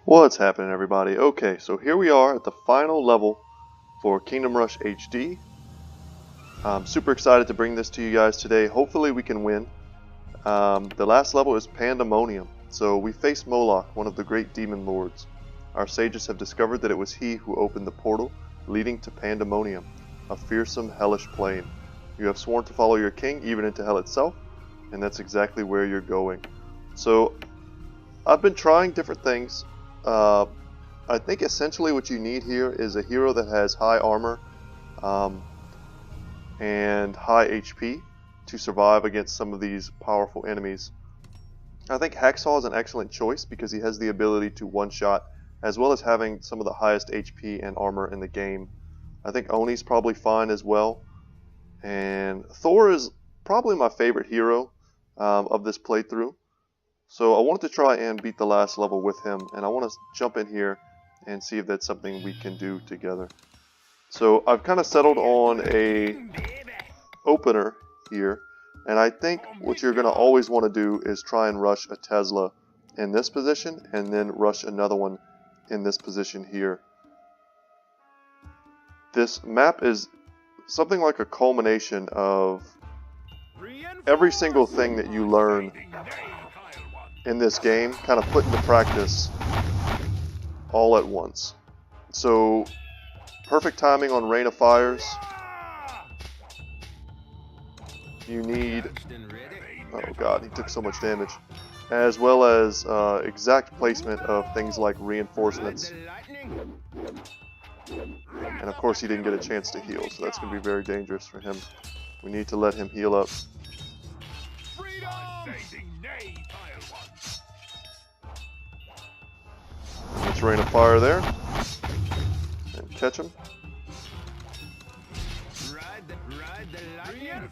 What's happening, everybody? Okay, so here we are at the final level for Kingdom Rush HD. I'm super excited to bring this to you guys today. Hopefully we can win. The last level is Pandemonium. So we face Moloch, one of the great demon lords. Our sages have discovered that it was he who opened the portal leading to Pandemonium, a fearsome hellish plane. You have sworn to follow your king even into hell itself, and that's exactly where you're going. So I've been trying different things. I think essentially what you need here is a hero that has high armor and high HP to survive against some of these powerful enemies. I think Hacksaw is an excellent choice because he has the ability to one-shot as well as having some of the highest HP and armor in the game. I think Oni's probably fine as well. And Thor is probably my favorite hero of this playthrough. So I wanted to try and beat the last level with him, and I want to jump in here and see if that's something we can do together. So I've kind of settled on a opener here, and I think what you're going to always want to do is try and rush a Tesla in this position, and then rush another one in this position here. This map is something like a culmination of every single thing that you learn in this game, kind of put into practice all at once. So, perfect timing on Rain of Fires. You need... Oh god, he took so much damage. As well as exact placement of things like reinforcements. And of course he didn't get a chance to heal, so that's going to be very dangerous for him. We need to let him heal up. Let's Rain of Fire there and catch him.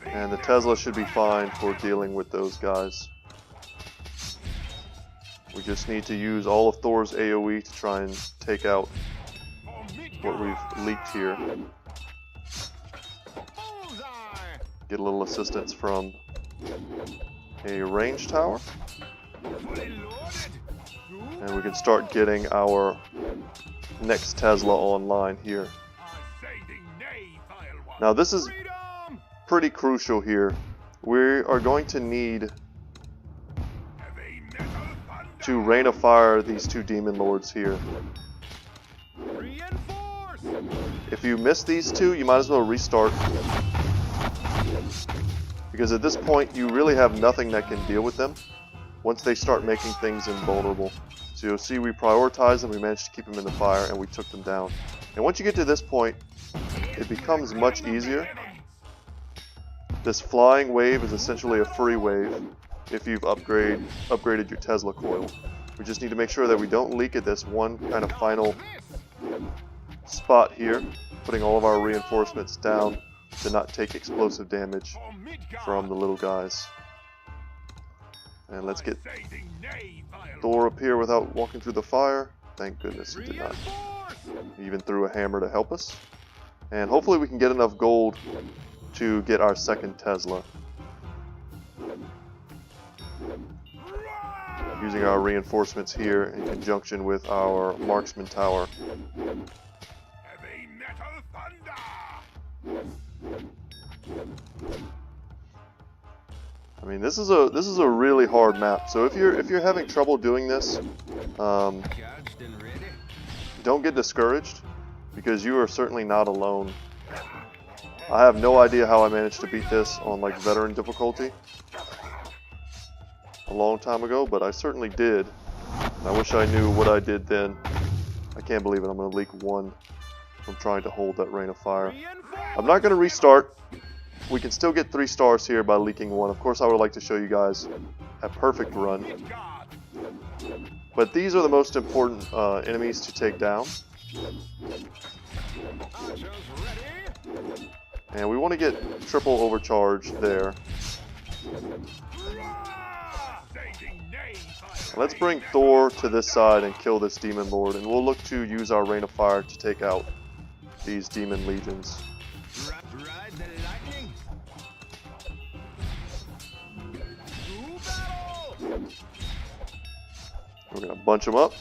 And the Tesla should be fine for dealing with those guys. We just need to use all of Thor's AoE to try and take out what we've leaked here. Get a little assistance from a range tower. And we can start getting our next Tesla online here. Now this is pretty crucial here. We are going to need to Rain of Fire these two demon lords here. If you miss these two, you might as well restart. Because at this point, you really have nothing that can deal with them once they start making things invulnerable. So you'll see we prioritized them, we managed to keep them in the fire, and we took them down. And once you get to this point, it becomes much easier. This flying wave is essentially a free wave if you've upgraded your Tesla coil. We just need to make sure that we don't leak at this one kind of final spot here, putting all of our reinforcements down to not take explosive damage from the little guys. And let's get Thor up here without walking through the fire. Thank goodness he did not. He even threw a hammer to help us. And hopefully we can get enough gold to get our second Tesla. Using our reinforcements here in conjunction with our marksman tower. I mean, this is a really hard map. So if you're having trouble doing this, don't get discouraged, because you are certainly not alone. I have no idea how I managed to beat this on like veteran difficulty a long time ago, but I certainly did. And I wish I knew what I did then. I can't believe it. I'm going to leak one from trying to hold that Rain of Fire. I'm not going to restart. We can still get 3 stars here by leaking one. Of course, I would like to show you guys a perfect run. But these are the most important enemies to take down. And we want to get triple overcharge there. Let's bring Thor to this side and kill this demon lord, and we'll look to use our Rain of Fire to take out these demon legions. We're going to bunch them up.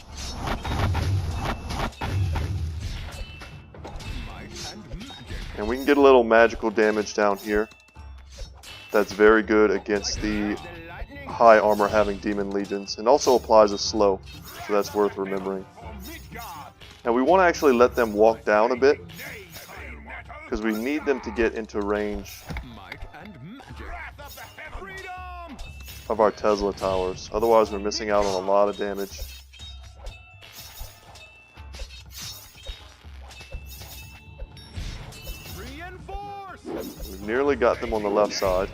And we can get a little magical damage down here. That's very good against the high armor having demon legions, and also applies a slow, so that's worth remembering. Now we want to actually let them walk down a bit, because we need them to get into range of our Tesla towers. Otherwise we're missing out on a lot of damage. We've nearly got them on the left side.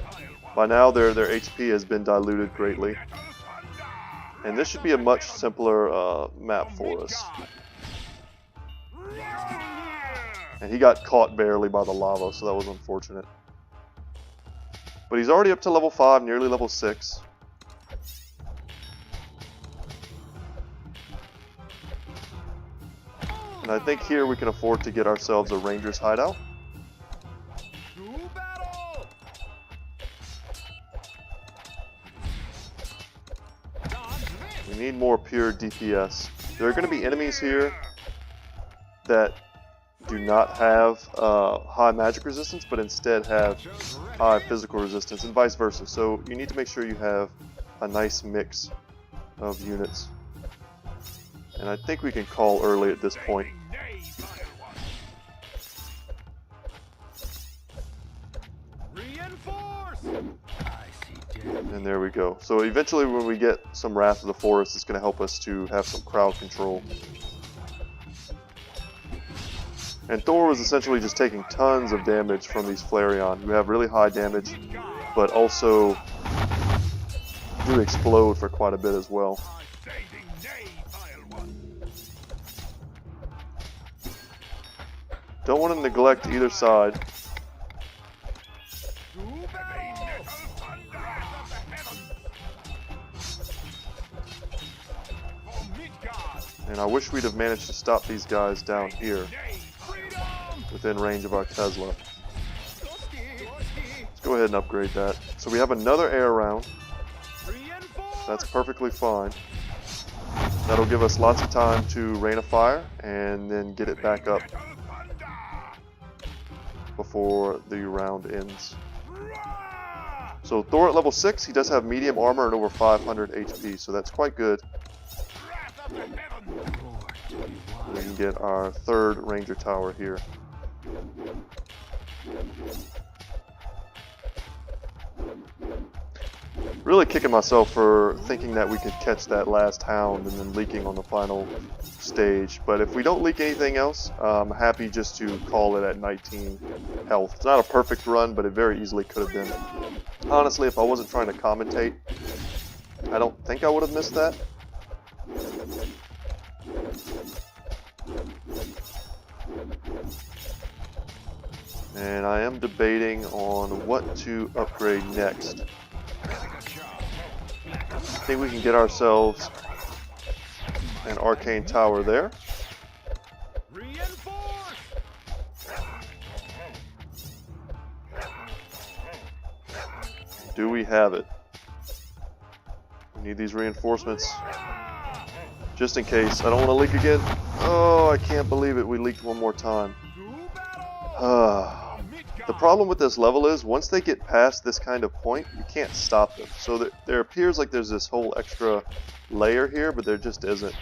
By now their HP has been diluted greatly. And this should be a much simpler map for us. And he got caught barely by the lava, so that was unfortunate. But he's already up to level 5, nearly level 6. And I think here we can afford to get ourselves a ranger's hideout. We need more pure DPS. There are going to be enemies here that do not have high magic resistance, but instead have high physical resistance, and vice versa. So you need to make sure you have a nice mix of units. And I think we can call early at this point. And there we go. So eventually when we get some Wrath of the Forest, it's going to help us to have some crowd control. And Thor was essentially just taking tons of damage from these Flareon, who have really high damage, but also do explode for quite a bit as well. Don't want to neglect either side. And I wish we'd have managed to stop these guys down here, within range of our Tesla. Let's go ahead and upgrade that. So we have another air round. That's perfectly fine. That'll give us lots of time to rain a fire and then get it back up before the round ends. So Thor at level 6, he does have medium armor and over 500 HP, so that's quite good. We can get our third ranger tower here. Really kicking myself for thinking that we could catch that last hound and then leaking on the final stage. But if we don't leak anything else, I'm happy just to call it at 19 health. It's not a perfect run, but it very easily could have been. Honestly, if I wasn't trying to commentate, I don't think I would have missed that. And I am debating on what to upgrade next. I think we can get ourselves an arcane tower there. Do we have it? We need these reinforcements. Just in case. I don't want to leak again. Oh, I can't believe it. We leaked one more time. The problem with this level is, once they get past this kind of point, you can't stop them. So there appears like there's this whole extra layer here, but there just isn't.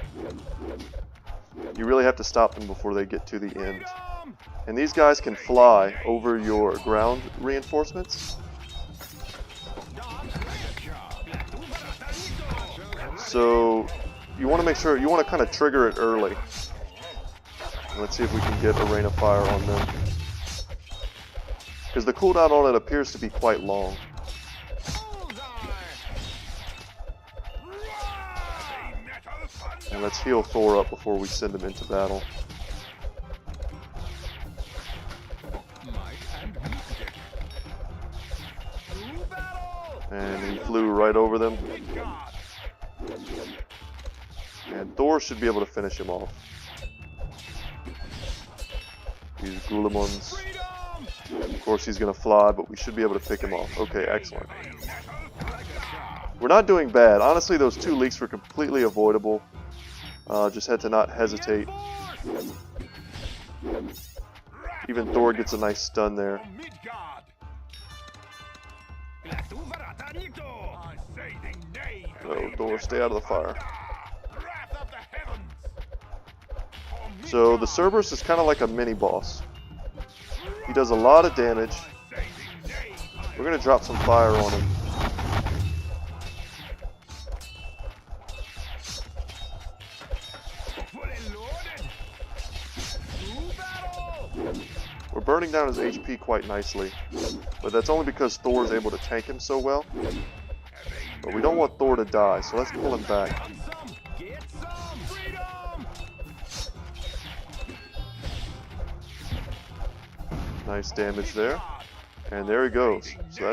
You really have to stop them before they get to the end. And these guys can fly over your ground reinforcements. So you want to make sure, you want to kind of trigger it early. Let's see if we can get a rain of fire on them. Because the cooldown on it appears to be quite long. And let's heal Thor up before we send him into battle. And he flew right over them. And Thor should be able to finish him off. These Guillimons. Of course he's going to fly, but we should be able to pick him off. Okay, excellent. We're not doing bad. Honestly, those two leaks were completely avoidable. Just had to not hesitate. Even Thor gets a nice stun there. Oh, Thor, stay out of the fire. So the Cerberus is kind of like a mini boss. He does a lot of damage. We're going to drop some fire on him. We're burning down his HP quite nicely, but that's only because Thor is able to tank him so well. But we don't want Thor to die, so let's pull him back. Nice damage there. And there he goes. So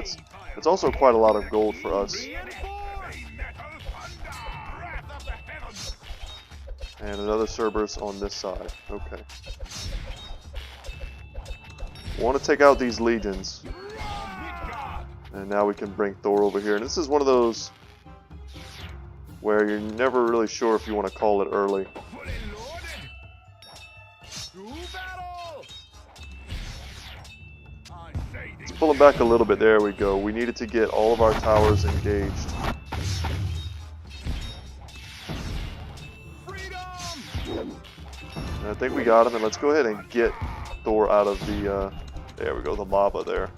that's also quite a lot of gold for us. And another Cerberus on this side. Okay. Want to take out these legions. And now we can bring Thor over here. And this is one of those where you're never really sure if you want to call it early. Let's pull him back a little bit. There we go. We needed to get all of our towers engaged. And I think we got him. And let's go ahead and get Thor out of the, there we go, the lava there.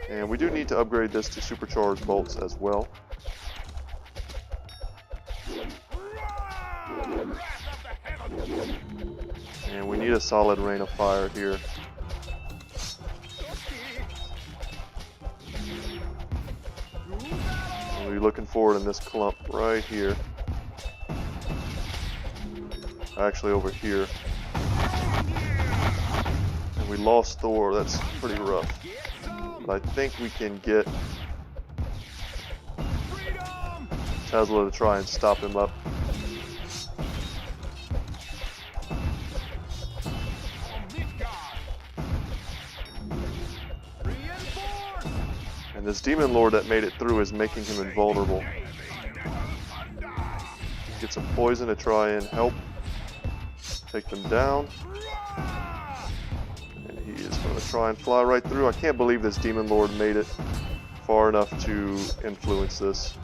And we do need to upgrade this to supercharged bolts as well. And we need a solid rain of fire here. And we're looking forward in this clump right here. Actually over here. And we lost Thor, that's pretty rough. But I think we can get Tesla to try and stop him up. And this Demon Lord that made it through is making him invulnerable. Get some poison to try and help take them down. And he is going to try and fly right through. I can't believe this Demon Lord made it far enough to influence this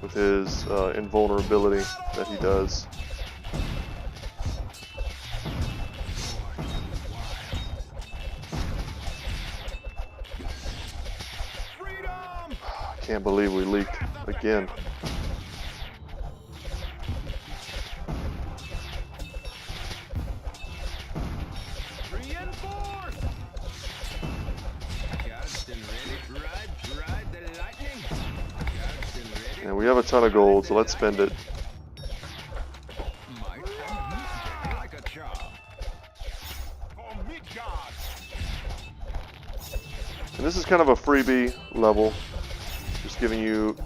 with his invulnerability that he does. I can't believe we leaked again. And we have a ton of gold, so let's spend it. And this is kind of a freebie level, just giving you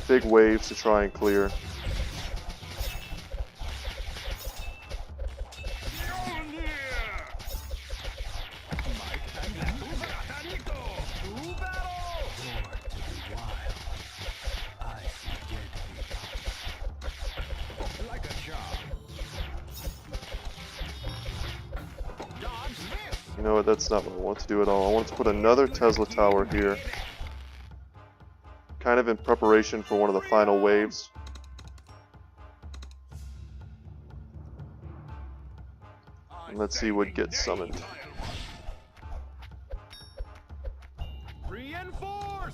big waves to try and clear. You know what, that's not what I want to do at all. I want to put another Tesla tower here. Kind of in preparation for one of the final waves. And let's see what gets summoned. Reinforce!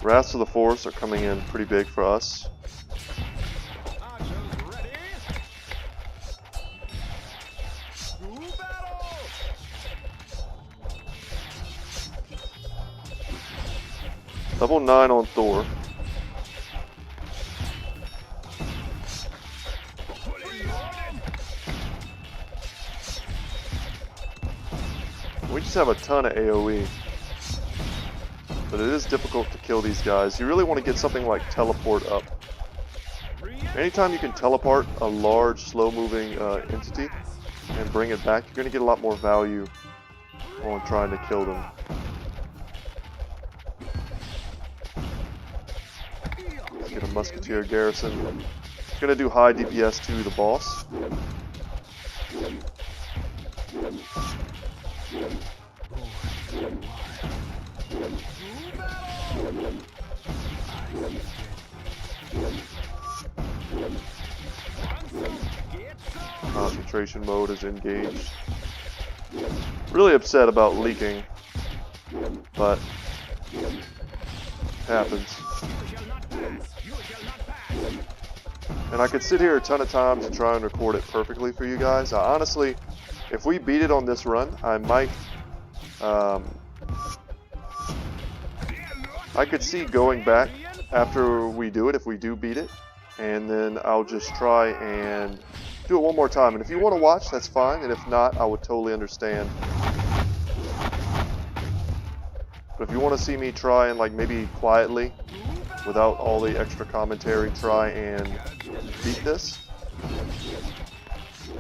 Wraths of the Force are coming in pretty big for us. Level 9 on Thor. We just have a ton of AoE. But it is difficult to kill these guys. You really want to get something like teleport up. Anytime you can teleport a large, slow-moving entity, and bring it back, you're going to get a lot more value on trying to kill them. Let's get a musketeer garrison. It's going to do high DPS to the boss. Concentration mode is engaged. Really upset about leaking, but it happens. And I could sit here a ton of times and try and record it perfectly for you guys. Honestly, if we beat it on this run, I might, I could see going back after we do it, if we do beat it, and then I'll just try and do it one more time. And if you want to watch, that's fine, and if not, I would totally understand. But if you want to see me try and, like, maybe quietly, without all the extra commentary, try and beat this,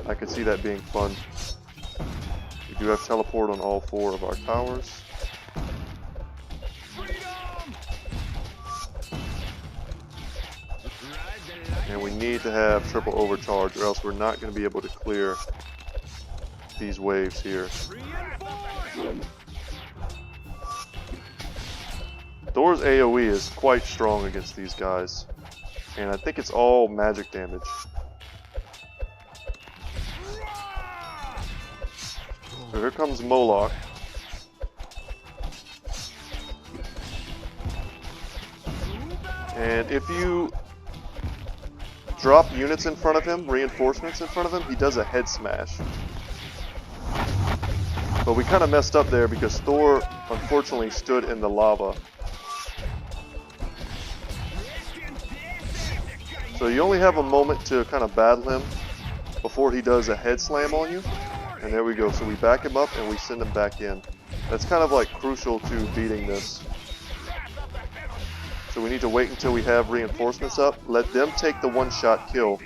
I could see that being fun. We do have teleport on all 4 of our towers. And we need to have triple overcharge, or else we're not going to be able to clear these waves here. Thor's AoE is quite strong against these guys, and I think it's all magic damage. So here comes Moloch. And if you drop units in front of him, reinforcements in front of him, he does a head smash. But we kind of messed up there because Thor unfortunately stood in the lava. So you only have a moment to kind of battle him before he does a head slam on you. And there we go. So we back him up and we send him back in. That's kind of like crucial to beating this. So we need to wait until we have reinforcements up, let them take the one-shot kill,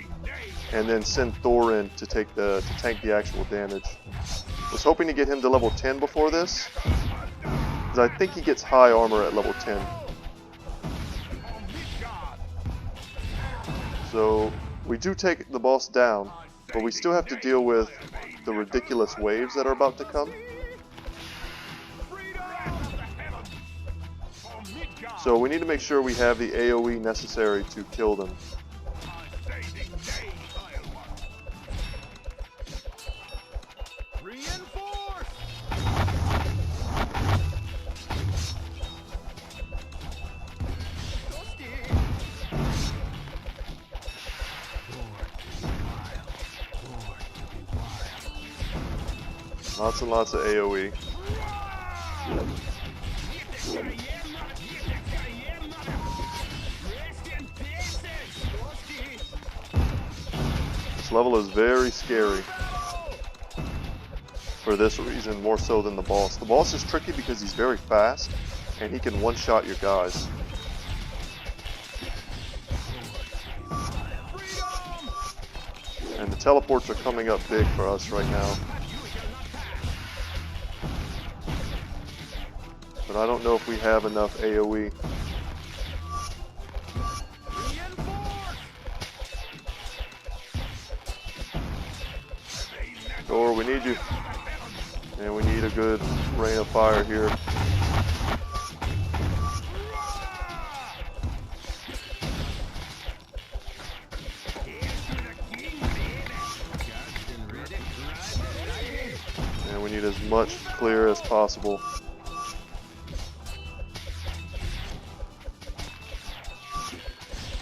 and then send Thor in to tank the actual damage. I was hoping to get him to level 10 before this, because I think he gets high armor at level 10. So we do take the boss down, but we still have to deal with the ridiculous waves that are about to come. So we need to make sure we have the AoE necessary to kill them. Lots and lots of AoE. This level is very scary for this reason, more so than the boss. The boss is tricky because he's very fast and he can one-shot your guys. And the teleports are coming up big for us right now. But I don't know if we have enough AoE. Thor, we need you. And we need a good rain of fire here. And we need as much clear as possible.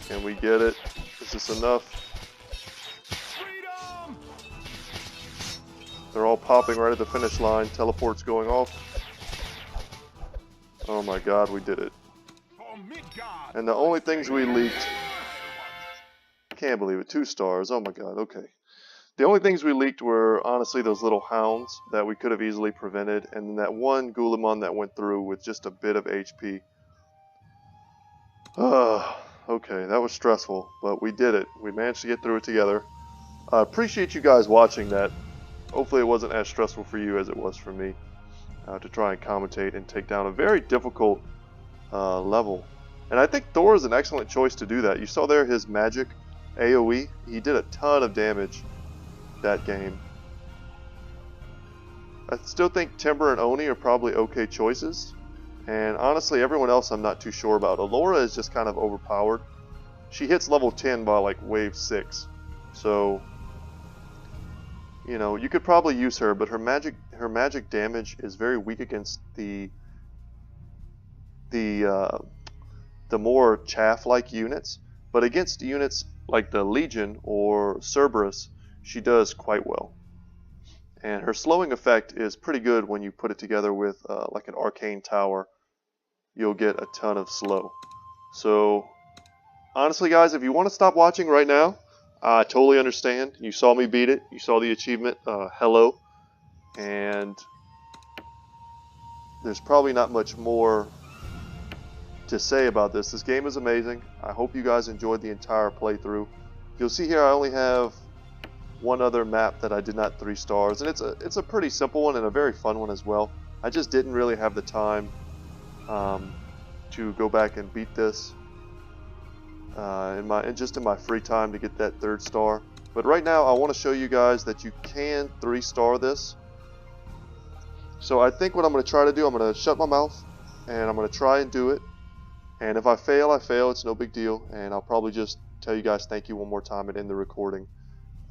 Can we get it? Is this enough? They're all popping right at the finish line. Teleport's going off. Oh my god, we did it. And the only things we leaked... I can't believe it. 2 stars. Oh my god, okay. The only things we leaked were, honestly, those little hounds that we could have easily prevented. And then that one Gulamon that went through with just a bit of HP. Okay, that was stressful. But we did it. We managed to get through it together. I appreciate you guys watching that. hopefully it wasn't as stressful for you as it was for me to try and commentate and take down a very difficult level. And I think Thor is an excellent choice to do that. You saw there his magic AoE. He did a ton of damage that game. I still think Timber and Oni are probably okay choices. And honestly, everyone else I'm not too sure about. Allura is just kind of overpowered. She hits level 10 by like wave 6. So, you know, you could probably use her, but her magic damage is very weak against the more chaff-like units. But against units like the Legion or Cerberus, she does quite well. And her slowing effect is pretty good when you put it together with like an arcane tower. You'll get a ton of slow. So honestly guys, if you want to stop watching right now, I totally understand. You saw me beat it. You saw the achievement, hello. And there's probably not much more to say about this. This game is amazing. I hope you guys enjoyed the entire playthrough. You'll see here I only have one other map that I did not 3 stars, and it's a pretty simple one and a very fun one as well. I just didn't really have the time to go back and beat this in my free time to get that 3rd star. But right now I want to show you guys that you can 3 star this. So I think what I'm going to try to do, I'm going to shut my mouth and I'm going to try and do it. And if I fail, I fail. It's no big deal. And I'll probably just tell you guys thank you one more time and end the recording.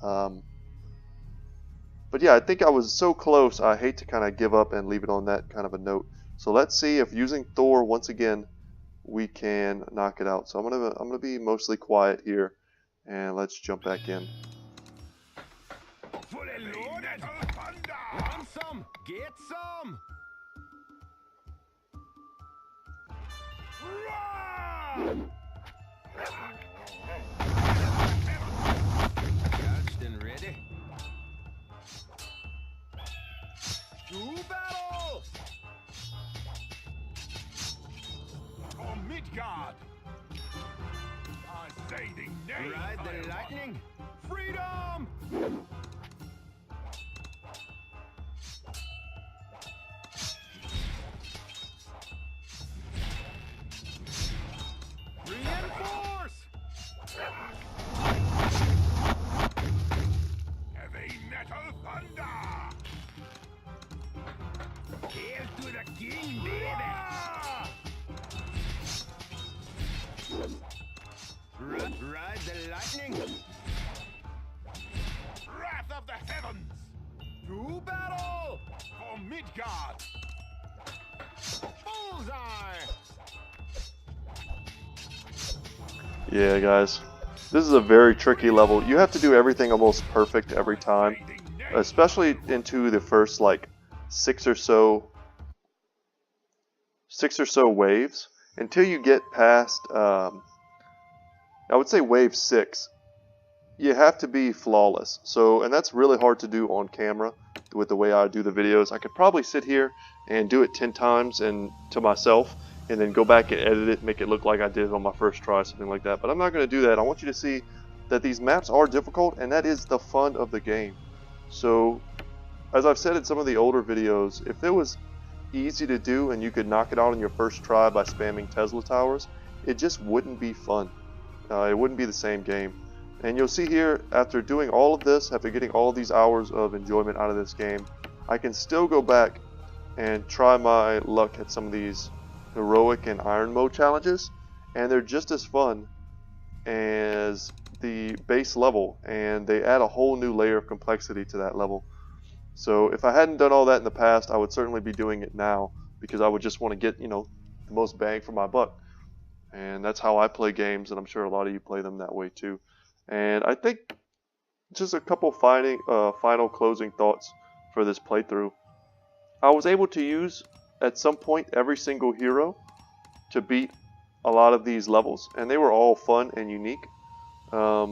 But yeah, I think I was so close. I hate to kind of give up and leave it on that kind of a note. So let's see if using Thor once again we can knock it out. So I'm gonna be mostly quiet here, and let's jump back in. Fully loaded. Want some? Get some. Charged and ready. To battle! For Midgard! I say the name! Ride the lightning! Freedom! Reinforce! Heavy metal thunder! Hail to the king, baby! Ride the lightning! Wrath of the heavens! To battle! For Midgard! Bullseye! Yeah guys, this is a very tricky level. You have to do everything almost perfect every time, especially into the first like 6 or so waves, until you get past I would say wave 6. You have to be flawless. So, and that's really hard to do on camera with the way I do the videos. I could probably sit here and do it 10 times and to myself, and then go back and edit it, make it look like I did it on my first try, something like that. But I'm not going to do that. I want you to see that these maps are difficult, and that is the fun of the game. So, as I've said in some of the older videos, if it was easy to do and you could knock it out on your first try by spamming Tesla towers, it just wouldn't be fun. It wouldn't be the same game. And you'll see here, after doing all of this, after getting all of these hours of enjoyment out of this game, I can still go back and try my luck at some of these heroic and iron mode challenges, and they're just as fun as the base level, and they add a whole new layer of complexity to that level. So if I hadn't done all that in the past, I would certainly be doing it now, because I would just want to get, you know, the most bang for my buck. And that's how I play games, and I'm sure a lot of you play them that way too. And I think just a couple final closing thoughts for this playthrough. I was able to use at some point every single hero to beat a lot of these levels, and they were all fun and unique. I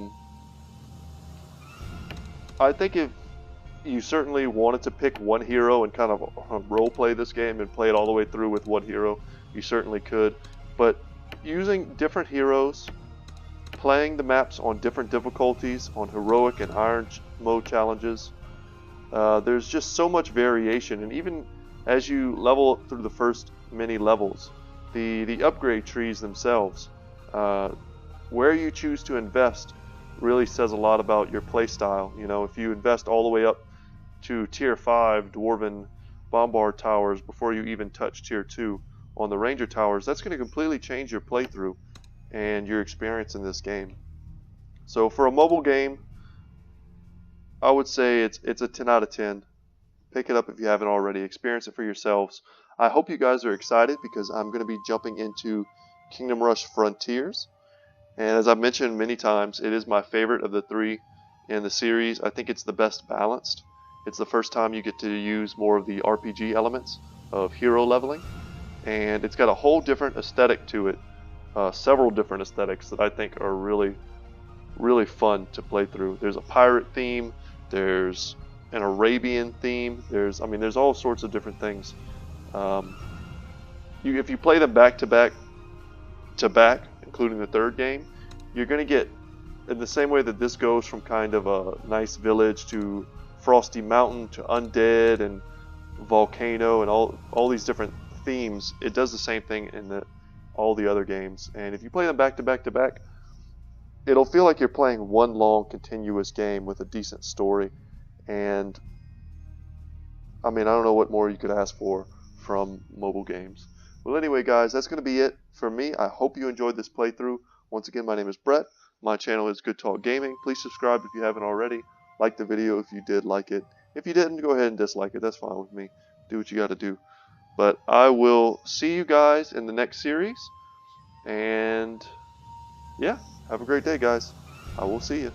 think if you certainly wanted to pick one hero and kind of role play this game and play it all the way through with one hero, you certainly could. But using different heroes, playing the maps on different difficulties, on heroic and iron mode challenges, There's just so much variation, and even as you level up through the first many levels, the upgrade trees themselves, where you choose to invest really says a lot about your playstyle. You know, if you invest all the way up to tier 5 Dwarven Bombard Towers before you even touch tier 2 on the Ranger Towers, that's going to completely change your playthrough and your experience in this game. So for a mobile game, I would say it's a 10 out of 10. Pick it up if you haven't already. Experience it for yourselves. I hope you guys are excited because I'm going to be jumping into Kingdom Rush Frontiers. And as I've mentioned many times, it is my favorite of the 3 in the series. I think it's the best balanced. It's the first time you get to use more of the RPG elements of hero leveling. And it's got a whole different aesthetic to it. Several different aesthetics that I think are really, really fun to play through. There's a pirate theme. There's an Arabian theme. There's all sorts of different things. If you play them back to back, including the third game, you're going to get, in the same way that this goes from kind of a nice village to Frosty Mountain to Undead and Volcano and all these different themes, it does the same thing in all the other games. And if you play them back to back to back, it'll feel like you're playing one long continuous game with a decent story. And I don't know what more you could ask for from mobile games. Well, anyway, guys, that's going to be it for me. I hope you enjoyed this playthrough. Once again, my name is Brett. My channel is Good Talk Gaming. Please subscribe if you haven't already. Like the video if you did like it. If you didn't, go ahead and dislike it. That's fine with me. Do what you got to do. But I will see you guys in the next series. And yeah, have a great day, guys. I will see you.